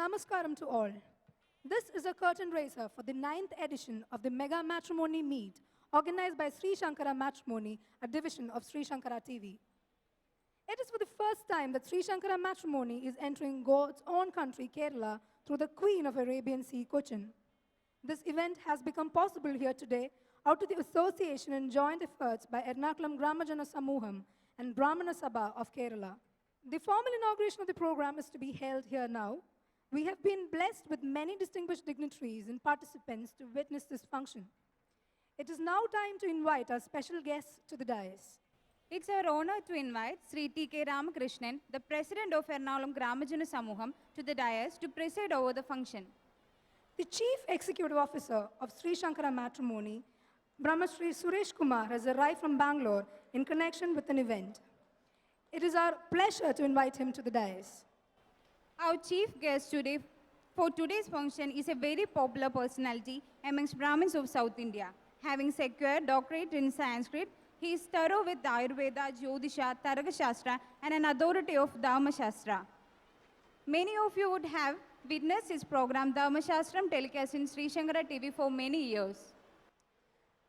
Namaskaram to all. This is a curtain raiser for the 9th edition of the Mega Matrimony Meet organized by Sri Shankara Matrimony, a division of Sri Shankara TV. It is for the first time that Sri Shankara Matrimony is entering God's own country, Kerala, through the Queen of Arabian Sea, Cochin. This event has become possible here today out of the association and joint efforts by Ernakulam Gramajana Samuham and Brahmana Sabha of Kerala. The formal inauguration of the program is to be held here now. We have been blessed with many distinguished dignitaries and participants to witness this function. It is now time to invite our special guests to the dais. It's our honor to invite Sri T.K. Ramakrishnan, the President of Ernakulam Gramajana Samuham, to the dais to preside over the function. The Chief Executive Officer of Sri Shankara Matrimony, Brahmashri Suresh Kumar, has arrived from Bangalore in connection with an event. It is our pleasure to invite him to the dais. Our chief guest today for today's function is a very popular personality amongst Brahmins of South India. Having secured doctorate in Sanskrit, he is thorough with Ayurveda, Jyotisha, Taraka Shastra, and an authority of Dharma Shastra. Many of you would have witnessed his program Dharma Shastram telecast in Sri Shankara TV for many years.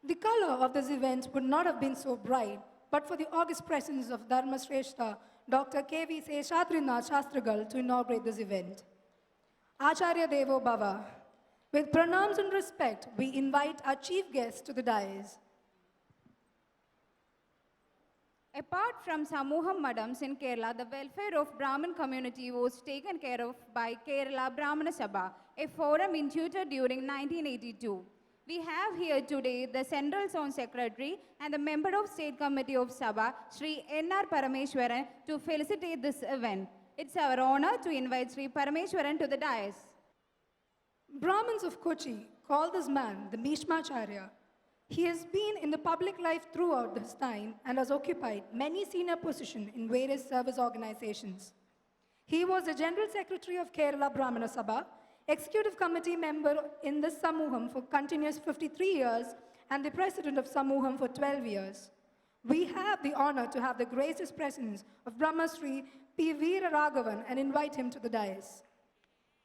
The color of this event would not have been so bright, but for the august presence of Dharma Shrestha, Dr. K.V. Seshadrinath Shastragal, to inaugurate this event. Acharya Devo Bhava. With pranams and respect, we invite our chief guest to the dais. Apart from Samuham Madams in Kerala, the welfare of Brahmin community was taken care of by Kerala Brahmana Sabha, a forum instituted during 1982. We have here today the Central Zone Secretary and the Member of State Committee of Sabha, Sri N.R. Parameshwaran, to felicitate this event. It's our honor to invite Sri Parameshwaran to the dais. Brahmins of Kochi call this man the Bhishmacharya. He has been in the public life throughout this time and has occupied many senior positions in various service organizations. He was the General Secretary of Kerala Brahmana Sabha, Executive Committee member in this Samuham for continuous 53 years, and the President of Samuham for 12 years. We have the honor to have the gracious presence of Brahmasri P. Veera Raghavan and invite him to the dais.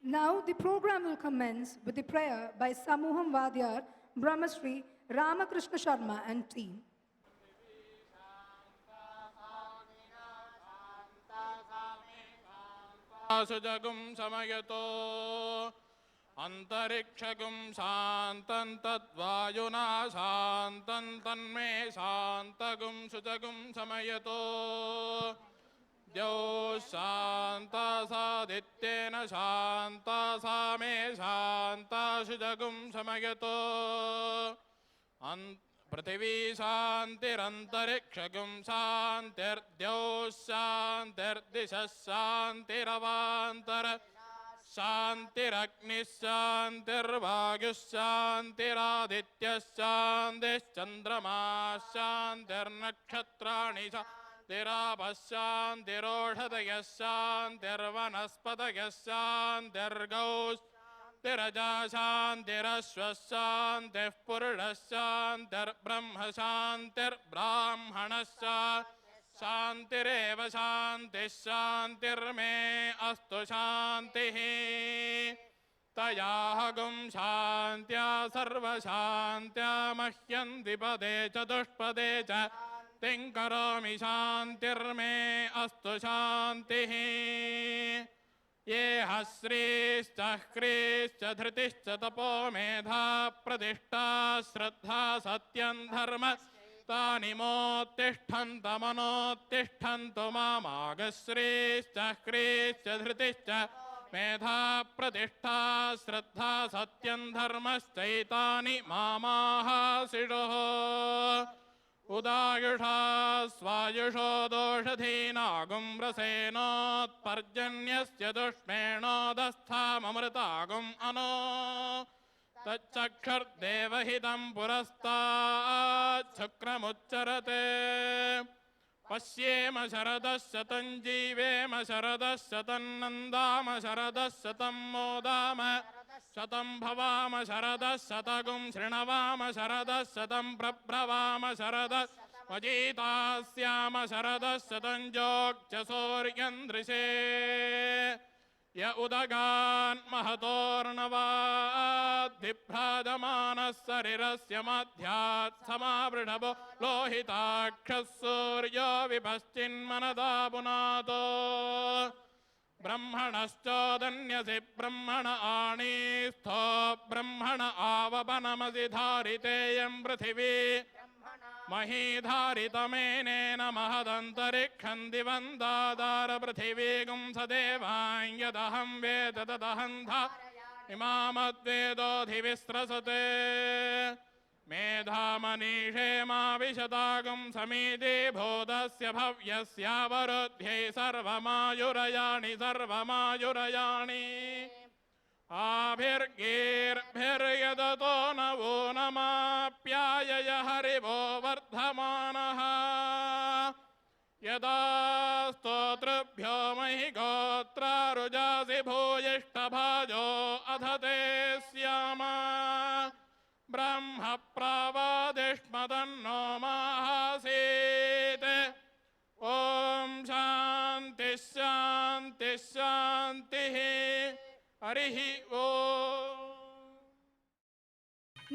Now the program will commence with the prayer by Samuham Vadyar, Brahmasri Ramakrishna Sharma and team. Sujagum Samayato Antarikshagum Santan Tatvayuna Santan Tanme Santagum Sujagum Samayato Dyo Santa Sadityena Santa Same Santa Sujagum Samayato Prativi Santirantarikshagum Santirdyo Santirdishas Santiravantara Santiragnis Santirvagus Santiradityas Santis Chandramas Santirnakshatrani Santirabhas Santiroshadayas Santirvanaspatayas Santirgaus Tirajashantirashvasantir Purushantir Brahmashantir Brahmanasya Shantireva Shantis Shantir Me Astu Shantihi Tayahagum Shantya Sarva Shantya Mahyan Dipade Chadushpade Cha Tinkarami Shantir Me Astu Shantihi Ye hasrishcha krishcha dhritishcha tapo medha pradishta shraddha satyam dharma tani mottishthanta manottishthanta mamagasrishcha krishcha dhritishcha medha pradishta shraddha satyam dharmaschaitani mamahasidoh Udayusha svayusho doshadhinagum rasenot parjanyasya dushmeno dastham amritagum ano tachakshar devahidam purastat chukramucharate Pashyema sharadasyatam jivema sharadasyatam nandama sharadasyatam modama Shatam bhavama sharadas satagum srinavama sharadas satam prabhavama sharadas vajitasyama sharadas satam jokcha soryandrishe യ ഉദഗാൻ മഹതോർണവാദ്ഭിഭ്രാജമാനഃ സരിരസ്യ മധ്യാത് സമാവൃഢവോ ലോഹിതാക്ഷഃ സൂര്യോ വിപശ്ചിന്മനതാ പുനാതോ ब्रह्मणश्चोदन्यसि ब्रह्मण आणीस्थो ब्रह्मण आवपनमसि धारितेयं पृथिवी महीधारितमेनेन महदन्तरिक्षं दिवं दादार पृथिवीगुं सदेवां यदहं वेद तदहं इमामद्वेदोऽधिविस्रसते मेधामनीषे मा विशतागुं समीति भूतस्य भव्यस्यावरुध्यै सर्वमायुरयाणि सर्वमायुरयाणि आभिर्गीर्भिर्यदतो नवो नमाप्यायय हरिवो वर्धमानः यदा स्तोतृभ्यो महि गोत्रारुजासि भूयिष्ठभाजो अधते स्याम ब्रह्म प्रावादिष्मदन्नो माहासीत् ॐ शान्ति शान्ति शान्तिः हरिः ॐ.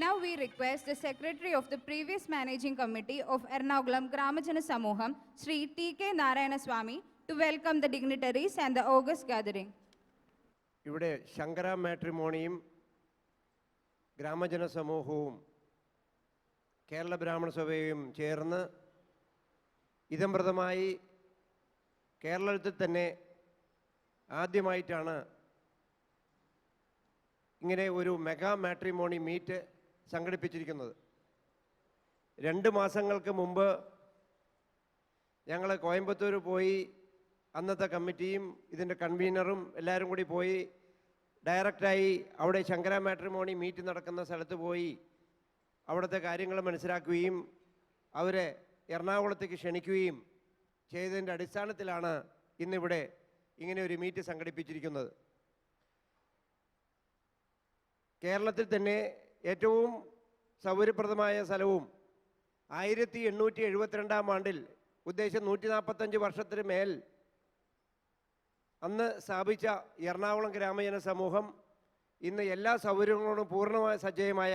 Now we request the Secretary of the previous Managing Committee of Ernakulam Gramajana Samuham, Sri T.K. Narayanaswamy, to welcome the dignitaries and the august gathering. ഇവിടെ ശങ്കര മാട്രിമോണിയും ഗ്രാമജന സമൂഹവും കേരള ബ്രാഹ്മണ സഭയും ചേർന്ന് ഇതംപ്രദമായി കേരളത്തിൽ തന്നെ ആദ്യമായിട്ടാണ് ഇങ്ങനെ ഒരു മെഗാ മാട്രിമോണി മീറ്റ് സംഘടിപ്പിച്ചിരിക്കുന്നത്. 2 മാസങ്ങൾക്ക് മുമ്പ് ഞങ്ങൾ കോയമ്പത്തൂർ പോയി അന്നത്തെ കമ്മിറ്റിയും ഇതിൻ്റെ കൺവീനറും എല്ലാവരും കൂടി പോയി ഡയറക്റ്റായി അവിടെ ശങ്കര മാട്രിമോണി മീറ്റ് നടക്കുന്ന സ്ഥലത്ത് പോയി അവിടുത്തെ കാര്യങ്ങൾ മനസ്സിലാക്കുകയും അവരെ എറണാകുളത്തേക്ക് ക്ഷണിക്കുകയും ചെയ്തതിൻ്റെ അടിസ്ഥാനത്തിലാണ് ഇന്നിവിടെ ഇങ്ങനെ ഒരു മീറ്റ് സംഘടിപ്പിച്ചിരിക്കുന്നത്. കേരളത്തിൽ തന്നെ ഏറ്റവും സൗകര്യപ്രദമായ സ്ഥലവും 1872 ആണ്ടിൽ ഉദ്ദേശം 145 വർഷത്തിന് മേൽ അന്ന് സ്ഥാപിച്ച എറണാകുളം ഗ്രാമജന സമൂഹം ഇന്ന് എല്ലാ സൗകര്യങ്ങളോടും പൂർണ്ണമായി സജ്ജയമായ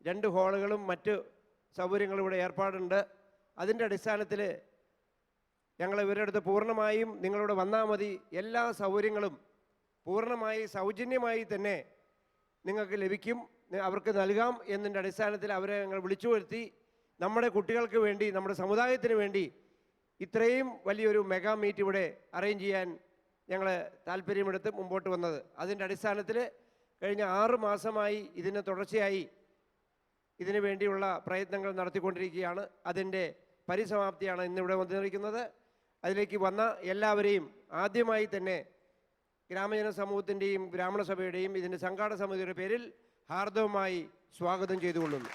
2 ഹാളുകളും മറ്റ് സൗകര്യങ്ങളും ഇവിടെ ഏർപ്പാടുണ്ട്. അതിൻ്റെ അടിസ്ഥാനത്തിൽ ഞങ്ങൾ ഇവരുടെ അടുത്ത് പൂർണ്ണമായും നിങ്ങളിവിടെ വന്നാൽ മതി, എല്ലാ സൗകര്യങ്ങളും പൂർണ്ണമായി സൗജന്യമായി തന്നെ നിങ്ങൾക്ക് ലഭിക്കും, അവർക്ക് നൽകാം എന്നതിൻ്റെ അടിസ്ഥാനത്തിൽ അവരെ ഞങ്ങൾ വിളിച്ചു വരുത്തി നമ്മുടെ കുട്ടികൾക്ക് വേണ്ടി നമ്മുടെ സമുദായത്തിന് വേണ്ടി ഇത്രയും വലിയൊരു മെഗാ മീറ്റ് ഇവിടെ അറേഞ്ച് ചെയ്യാൻ ഞങ്ങൾ താല്പര്യമെടുത്ത് മുമ്പോട്ട് വന്നത്. അതിൻ്റെ അടിസ്ഥാനത്തിൽ കഴിഞ്ഞ 6 മാസമായി ഇതിന് തുടർച്ചയായി ഇതിനു വേണ്ടിയുള്ള പ്രയത്നങ്ങൾ നടത്തിക്കൊണ്ടിരിക്കുകയാണ്. അതിൻ്റെ പരിസമാപ്തിയാണ് ഇന്നിവിടെ വന്നിരിക്കുന്നത്. അതിലേക്ക് വന്ന എല്ലാവരെയും ആദ്യമായി തന്നെ ഗ്രാമജന സമൂഹത്തിൻ്റെയും ബ്രാഹ്മണ സഭയുടെയും ഇതിൻ്റെ സംഘാടക സമിതിയുടെ പേരിൽ ഹാർദവമായി സ്വാഗതം ചെയ്തുകൊള്ളുന്നു.